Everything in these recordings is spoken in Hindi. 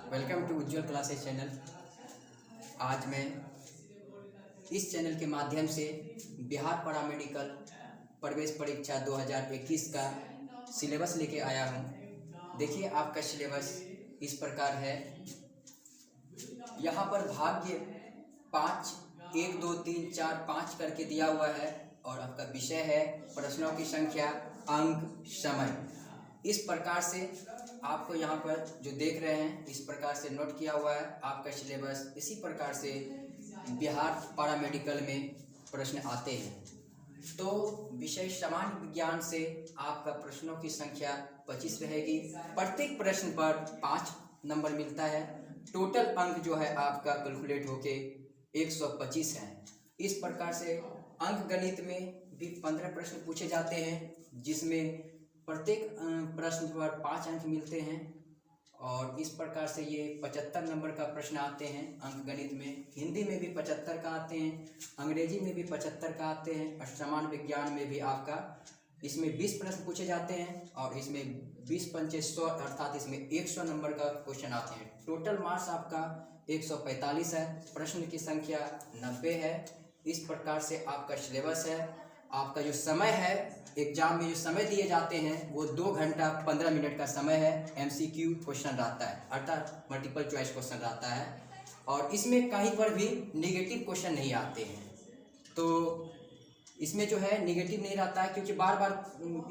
Welcome to Ujjwal classes channel. आज मैं इस चैनल के माध्यम से बिहार पैरामेडिकल प्रवेश परीक्षा 2021 का सिलेबस लेके आया हूँ। देखिए आपका सिलेबस इस प्रकार है। यहाँ पर भाग्य 5 1 2 3 4 5 करके दिया हुआ है और आपका विषय है प्रश्नों की संख्या, अंक, समय। इस प्रकार से आपको यहाँ पर जो देख रहे हैं इस प्रकार से नोट किया हुआ है। आपका सिलेबस इसी प्रकार से बिहार पैरामेडिकल में प्रश्न आते हैं। तो विषय सामान्य विज्ञान से आपका प्रश्नों की संख्या 25 रहेगी। प्रत्येक प्रश्न पर 5 नंबर मिलता है। टोटल अंक जो है आपका कैलकुलेट होके 125 है। इस प्रकार से अंक गणित में भी 15 प्रश्न पूछे जाते हैं, जिसमें प्रत्येक प्रश्न पर 5 अंक मिलते हैं और इस प्रकार से ये 75 नंबर का प्रश्न आते हैं अंक गणित में। हिंदी में भी 75 का आते हैं, अंग्रेजी में भी 75 का आते हैं और सामान्य विज्ञान में भी आपका इसमें 20 प्रश्न पूछे जाते हैं और इसमें 20 पंचे 100 अर्थात इसमें 100 नंबर का क्वेश्चन आते हैं। टोटल मार्क्स आपका 145 है। प्रश्न की संख्या 90 है। इस प्रकार से आपका सिलेबस है। आपका जो समय है एग्जाम में जो समय दिए जाते हैं वो 2 घंटा 15 मिनट का समय है। MCQ क्वेश्चन रहता है अर्थात मल्टीपल चॉइस क्वेश्चन रहता है और इसमें कहीं पर भी नेगेटिव क्वेश्चन नहीं आते हैं। तो इसमें जो है नेगेटिव नहीं रहता है, क्योंकि बार बार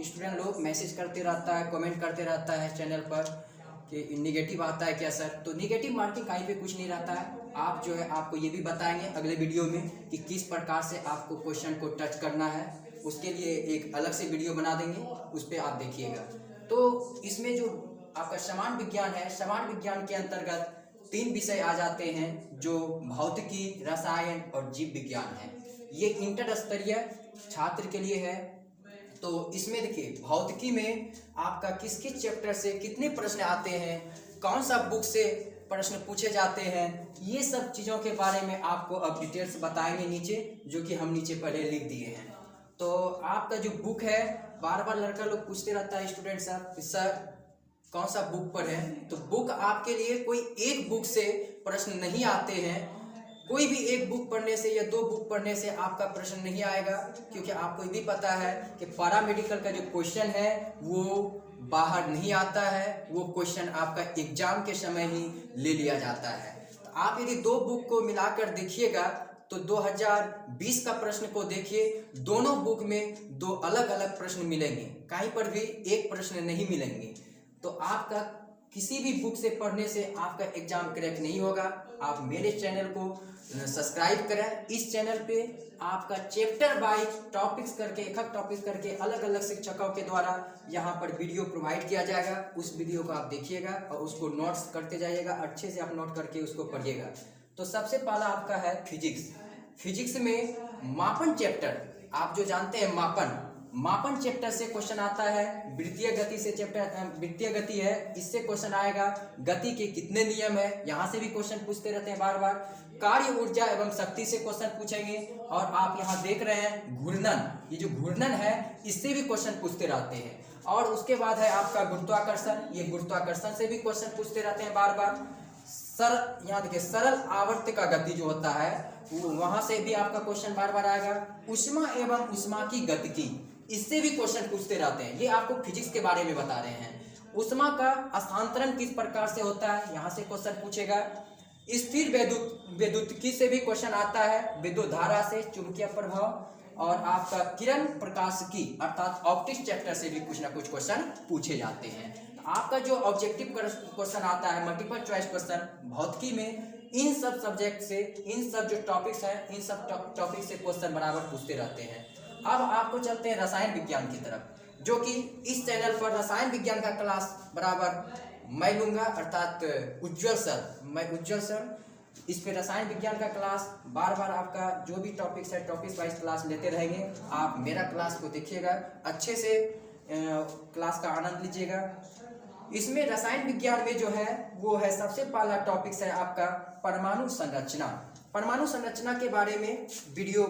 स्टूडेंट लोग मैसेज करते रहता है, कमेंट करते रहता है चैनल पर कि नेगेटिव आता है क्या सर। तो नेगेटिव मार्किंग कहीं पे कुछ नहीं रहता है। आप जो है आपको ये भी बताएंगे अगले वीडियो में कि किस प्रकार से आपको क्वेश्चन को टच करना है। उसके लिए एक अलग से वीडियो बना देंगे, उस पर आप देखिएगा। तो इसमें जो आपका सामान्य विज्ञान है, सामान्य विज्ञान के अंतर्गत 3 विषय आ जाते हैं जो भौतिकी, रसायन और जीव विज्ञान है। ये इंटर स्तरीय छात्र के लिए है। तो इसमें देखिए भौतिकी में आपका किस किस चैप्टर से कितने प्रश्न आते हैं, कौन सा बुक से प्रश्न पूछे जाते हैं, ये सब चीज़ों के बारे में आपको अब डिटेल्स बताएंगे नीचे, जो कि हम नीचे पहले लिख दिए हैं। तो आपका जो बुक है, बार बार लड़का लोग पूछते रहता है स्टूडेंट साहब सर कौन सा बुक पर है। तो बुक आपके लिए कोई एक बुक से प्रश्न नहीं आते हैं। कोई भी एक बुक पढ़ने से या 2 बुक पढ़ने से आपका प्रश्न नहीं आएगा, क्योंकि आपको भी पता है कि पैरामेडिकल का जो क्वेश्चन है वो बाहर नहीं आता है। वो क्वेश्चन आपका एग्जाम के समय ही ले लिया जाता है। तो आप यदि 2 बुक को मिलाकर देखिएगा तो 2020 का प्रश्न को देखिए, दोनों बुक में 2 अलग अलग प्रश्न मिलेंगे, कहीं पर भी एक प्रश्न नहीं मिलेंगे। तो आपका किसी भी बुक से पढ़ने से आपका एग्जाम क्रैक नहीं होगा। आप मेरे चैनल को सब्सक्राइब करें। इस चैनल पे आपका चैप्टर वाइज टॉपिक्स करके, एक टॉपिक करके अलग अलग शिक्षकों के द्वारा यहाँ पर वीडियो प्रोवाइड किया जाएगा। उस वीडियो को आप देखिएगा और उसको नोट्स करते जाइएगा, अच्छे से आप नोट करके उसको पढ़िएगा। तो सबसे पहला आपका है फिजिक्स। फिजिक्स में मापन चैप्टर, आप जो जानते हैं मापन चैप्टर से क्वेश्चन आता है। वृत्तीय गति से चैप्टर वृत्तीय गति है, इससे क्वेश्चन आएगा। गति के कितने नियम है, यहाँ से भी क्वेश्चन पूछते रहते हैं बार बार। कार्य, ऊर्जा एवं शक्ति से क्वेश्चन पूछेंगे। और आप यहाँ देख रहे हैं घूर्णन, ये जो घूर्णन है इससे भी क्वेश्चन पूछते रहते हैं। और उसके बाद है आपका गुरुत्वाकर्षण, ये गुरुत्वाकर्षण से भी क्वेश्चन पूछते रहते हैं बार बार। यहाँ देखिए सरल आवर्त का गति जो होता है वहां से भी आपका क्वेश्चन बार बार आएगा। ऊष्मा एवं ऊष्मा की गतिकी, इससे भी क्वेश्चन पूछते रहते हैं। ये आपको फिजिक्स के बारे में बता रहे हैं। ऊष्मा का स्थानांतरण किस प्रकार से होता है, यहाँ से क्वेश्चन पूछेगा। स्थिर वैद्युतिकी से भी क्वेश्चन आता है, विद्युत धारा से, चुंबकीय प्रभाव। और आपका किरण प्रकाशिकी अर्थात ऑप्टिक्स चैप्टर से भी कुछ ना कुछ क्वेश्चन पूछे जाते हैं। आपका जो ऑब्जेक्टिव क्वेश्चन आता है, मल्टीपल चॉइस क्वेश्चन भौतिकी में, इन सब सब्जेक्ट से, इन सब जो टॉपिक्स हैं, इन सब टॉपिक से क्वेश्चन बराबर पूछते रहते हैं। अब आपको चलते हैं रसायन विज्ञान की तरफ, जो कि इस चैनल पर रसायन विज्ञान का क्लास बराबर मैं लूँगा अर्थात उज्ज्वल सर इस पे रसायन विज्ञान का क्लास बार बार आपका जो भी टॉपिक्स है टॉपिक वाइज क्लास लेते रहेंगे। आप मेरा क्लास को देखिएगा, अच्छे से क्लास का आनंद लीजिएगा। इसमें रसायन विज्ञान में जो है वो है, सबसे पहला टॉपिक्स है आपका परमाणु संरचना। परमाणु संरचना के बारे में वीडियो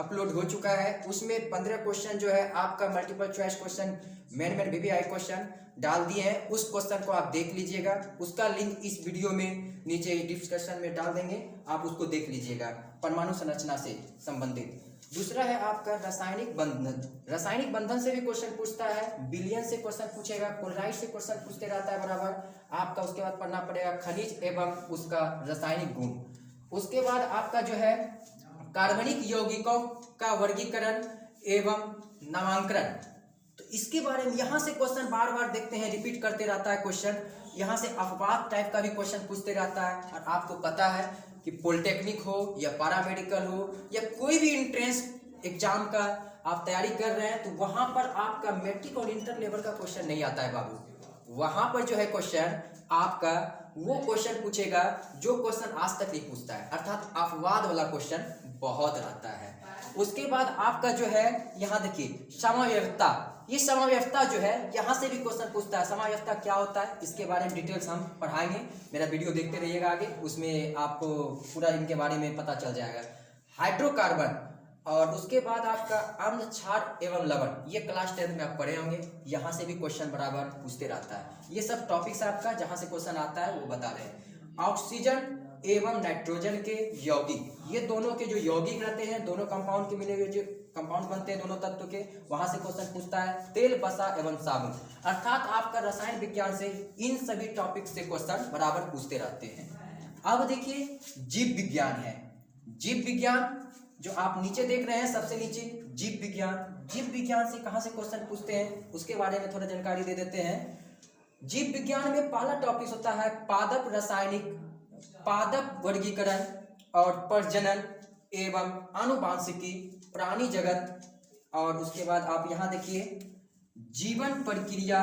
अपलोड हो चुका है, उसमें 15 क्वेश्चन जो है आपका multiple choice question main VVI question डाल दिए हैं। उस क्वेश्चन को आप देख लीजिएगा, उसका लिंक इस वीडियो में नीचे डिस्क्रिप्शन में डाल देंगे, आप उसको देख लीजिएगा परमाणु संरचना से संबंधित। दूसरा है आपका रासायनिक बंधन। रासायनिक बंधन से भी क्वेश्चन पूछता है, विलयन से क्वेश्चन पूछेगा, क्लोराइड से क्वेश्चन पूछते रहता है बराबर आपका। उसके बाद पढ़ना पड़ेगा खनिज एवं उसका रासायनिक गुण। उसके बाद आपका जो है कार्बनिक यौगिकों का वर्गीकरण एवं नामांकन, तो इसके बारे में यहाँ से क्वेश्चन बार बार देखते हैं, रिपीट करते रहता है क्वेश्चन। यहाँ से अपवाद टाइप का भी क्वेश्चन पूछते रहता है। और आपको पता है कि पॉलिटेक्निक हो या पैरामेडिकल हो या कोई भी एंट्रेंस एग्जाम का आप तैयारी कर रहे हैं, तो वहाँ पर आपका मैट्रिक और इंटर लेवल का क्वेश्चन नहीं आता है बाबू। वहाँ पर जो है क्वेश्चन आपका वो क्वेश्चन पूछेगा जो क्वेश्चन आज तक नहीं पूछता है, अर्थात अपवाद वाला क्वेश्चन बहुत रहता है। उसके बाद आपका जो है यहाँ देखिए समाव्यवस्था, ये समाव्यवस्था जो है यहाँ से भी क्वेश्चन पूछता है। समाव्यवस्था क्या होता है इसके बारे में डिटेल्स हम पढ़ाएंगे, मेरा वीडियो देखते रहिएगा आगे, उसमें आपको पूरा इनके बारे में पता चल जाएगा। हाइड्रोकार्बन और उसके बाद आपका अम्ल क्षार एवं लवण, ये क्लास 10 में आप पढ़े होंगे, यहाँ से भी क्वेश्चन बराबर पूछते रहता है। ये सब टॉपिक्स आपका जहाँ से क्वेश्चन आता है वो बता रहे हैं। ऑक्सीजन एवं नाइट्रोजन के यौगिक, ये दोनों के जो यौगिक रहते हैं, दोनों कंपाउंड के मिले हुए जो कंपाउंड बनते हैं दोनों तत्व के, वहां से क्वेश्चन पूछता है। तेल, वसा एवं साबुन, अर्थात आपका रसायन विज्ञान से इन सभी टॉपिक से क्वेश्चन बराबर पूछते रहते हैं। अब देखिए जीव विज्ञान है। जीव विज्ञान जो आप नीचे देख रहे हैं सबसे नीचे जीव विज्ञान, जीव विज्ञान से कहां से क्वेश्चन पूछते हैं उसके बारे में थोड़ा जानकारी दे देते हैं। जीव विज्ञान में पहला टॉपिक होता है पादप रासायनिक, पादप वर्गीकरण और प्रजनन एवं आनुवांशिकी, प्राणी जगत। और उसके बाद आप यहाँ देखिए जीवन प्रक्रिया,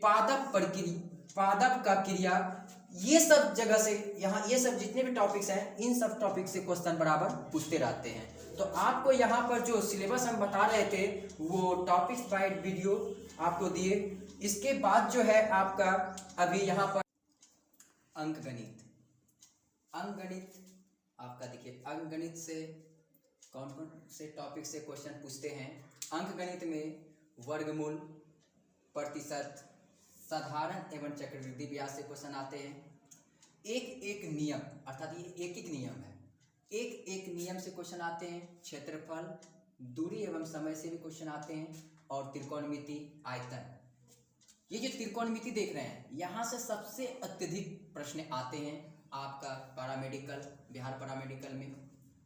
पादप प्रक्रिया, पादप का क्रिया, ये सब जगह से यहाँ ये सब जितने भी टॉपिक्स हैं इन सब टॉपिक से क्वेश्चन बराबर पूछते रहते हैं। तो आपको यहाँ पर जो सिलेबस हम बता रहे थे वो टॉपिक्स बाय वीडियो आपको दिए। इसके बाद जो है आपका अभी यहाँ पर अंकगणित। अंकगणित आपका देखिए अंकगणित से कौन कौन से टॉपिक से क्वेश्चन पूछते हैं। अंकगणित में वर्गमूल, प्रतिशत, साधारण एवं चक्रवृद्धि ब्याज से क्वेश्चन आते हैं। एक एक नियम, अर्थात ये एक एक नियम है, एक एक नियम से क्वेश्चन आते हैं। क्षेत्रफल, दूरी एवं समय से भी क्वेश्चन आते हैं। और त्रिकोणमिति, आयतन, ये जो त्रिकोणमिति देख रहे हैं यहाँ से सबसे अत्यधिक प्रश्न आते हैं आपका पैरामेडिकल, बिहार पैरामेडिकल में।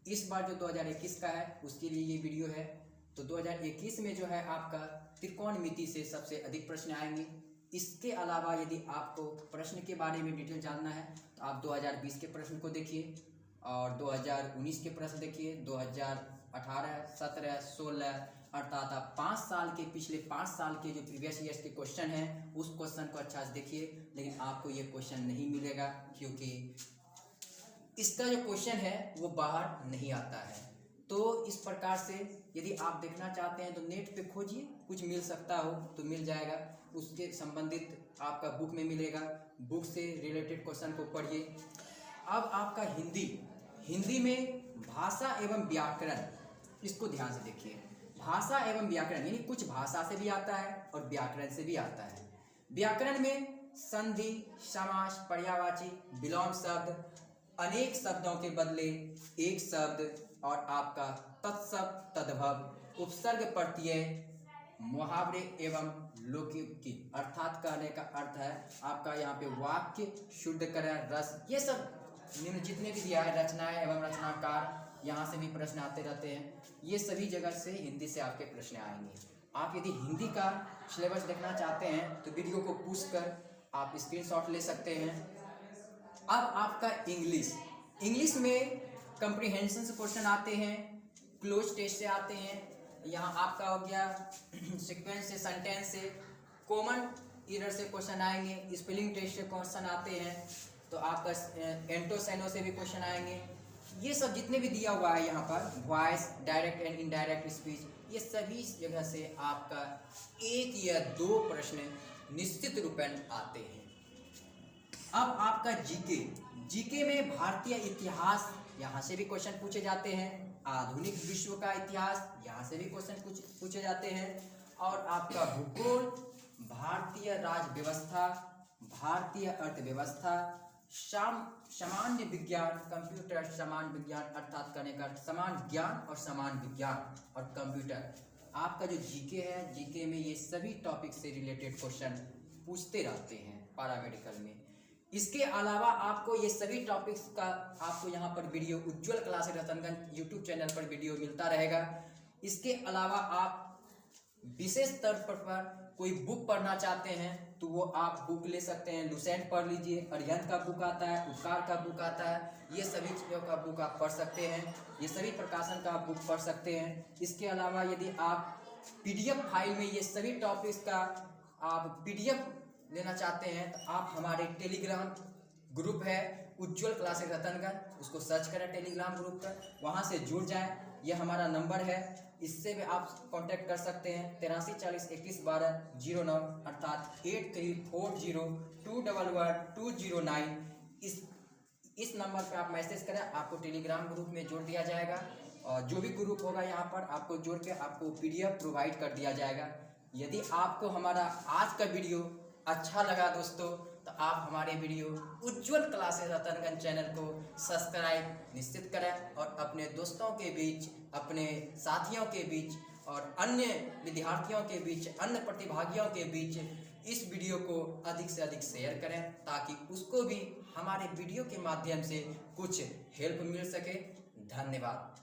इस बार जो 2021 का है उसके लिए ये वीडियो है। तो 2021 में जो है आपका त्रिकोणमिति से सबसे अधिक प्रश्न आएंगे। इसके अलावा यदि आपको प्रश्न के बारे में डिटेल जानना है तो आप 2020 के प्रश्न को देखिए और 2019 के प्रश्न देखिए, 2018, 17, 16, अर्थात आप 5 साल के पिछले 5 साल के जो प्रीवियस ईयर्स के क्वेश्चन हैं उस क्वेश्चन को अच्छा से देखिए। लेकिन आपको ये क्वेश्चन नहीं मिलेगा क्योंकि इसका जो क्वेश्चन है वो बाहर नहीं आता है। तो इस प्रकार से यदि आप देखना चाहते हैं तो नेट पे खोजिए, कुछ मिल सकता हो तो मिल जाएगा, उसके संबंधित आपका बुक में मिलेगा, बुक से रिलेटेड क्वेश्चन को पढ़िए। अब आपका हिंदी, हिंदी में भाषा एवं व्याकरण, इसको ध्यान से देखिए। भाषा एवं व्याकरण यानी कुछ भाषा से भी आता है और व्याकरण से भी आता है। व्याकरण में संधि, समास, पर्यायवाची, विलोम शब्द, अनेक शब्दों के बदले एक शब्द और आपका तत्शब्द, तद्भव, उपसर्ग, प्रत्यय, मुहावरे एवं लोकोक्ति, अर्थात कहने का अर्थ है आपका यहाँ पे वाक्य, शुद्धकरण, रस, ये सब निम्न जितने भी दिया है, रचनाएं एवं रचनाकार, यहाँ से भी प्रश्न आते रहते हैं। ये सभी जगह से हिंदी से आपके प्रश्न आएंगे। आप यदि हिंदी का सिलेबस देखना चाहते हैं तो वीडियो को पूछ कर आप स्क्रीनशॉट ले सकते हैं। अब आपका इंग्लिश, इंग्लिश में कंप्रीहेंशन से क्वेश्चन आते हैं, क्लोज टेस्ट से आते हैं, यहाँ आपका हो गया सीक्वेंस से, सेंटेंस से, कॉमन एरर से क्वेश्चन आएंगे, स्पेलिंग टेस्ट से क्वेश्चन आते हैं, तो आपका एंटोसेनो से भी क्वेश्चन आएंगे। ये सब जितने भी दिया हुआ है यहाँ पर, voice, direct and indirect speech, ये सभी जगह से आपका 1 या 2 प्रश्न निश्चित रूपेण आते हैं। अब आपका जीके, जीके में भारतीय इतिहास, यहाँ से भी क्वेश्चन पूछे जाते हैं। आधुनिक विश्व का इतिहास, यहाँ से भी क्वेश्चन पूछे जाते हैं। और आपका भूगोल, भारतीय राज्य व्यवस्था, भारतीय अर्थव्यवस्था, सामान्य विज्ञान, कंप्यूटर सामान्य विज्ञान अर्थात करने का समान ज्ञान और समान विज्ञान और कंप्यूटर। आपका जो जीके है, जीके में ये सभी टॉपिक से रिलेटेड क्वेश्चन पूछते रहते हैं पैरामेडिकल में। इसके अलावा आपको ये सभी टॉपिक्स का आपको यहाँ पर वीडियो उज्ज्वल क्लासेस रतनगंज यूट्यूब चैनल पर वीडियो मिलता रहेगा। इसके अलावा आप विशेष स्तर पर कोई बुक पढ़ना चाहते हैं तो वो आप बुक ले सकते हैं। लुसेंट पढ़ लीजिए, अरिहंत का बुक आता है, उपकार का बुक आता है, ये सभी चीज़ों का बुक आप पढ़ सकते हैं। ये सभी प्रकाशन का आप बुक पढ़ सकते हैं। इसके अलावा यदि आप PDF फाइल में ये सभी टॉपिक्स का आप PDF लेना चाहते हैं तो आप हमारे टेलीग्राम ग्रुप है उज्ज्वल क्लासेस रतनगंज, उसको सर्च करें टेलीग्राम ग्रुप पर, वहाँ से जुड़ जाएं। यह हमारा नंबर है, इससे भी आप कांटेक्ट कर सकते हैं 83 40 21 12 09 अर्थात 8340211209। इस नंबर पे आप मैसेज करें, आपको टेलीग्राम ग्रुप में जोड़ दिया जाएगा। और जो भी ग्रुप होगा यहाँ पर आपको जोड़ के आपको PDF प्रोवाइड कर दिया जाएगा। यदि आपको हमारा आज का वीडियो अच्छा लगा दोस्तों, तो आप हमारे वीडियो उज्ज्वल क्लासेस रतनगंज चैनल को सब्सक्राइब निश्चित करें और अपने दोस्तों के बीच, अपने साथियों के बीच और अन्य विद्यार्थियों के बीच, अन्य प्रतिभागियों के बीच इस वीडियो को अधिक से अधिक शेयर करें ताकि उसको भी हमारे वीडियो के माध्यम से कुछ हेल्प मिल सके। धन्यवाद।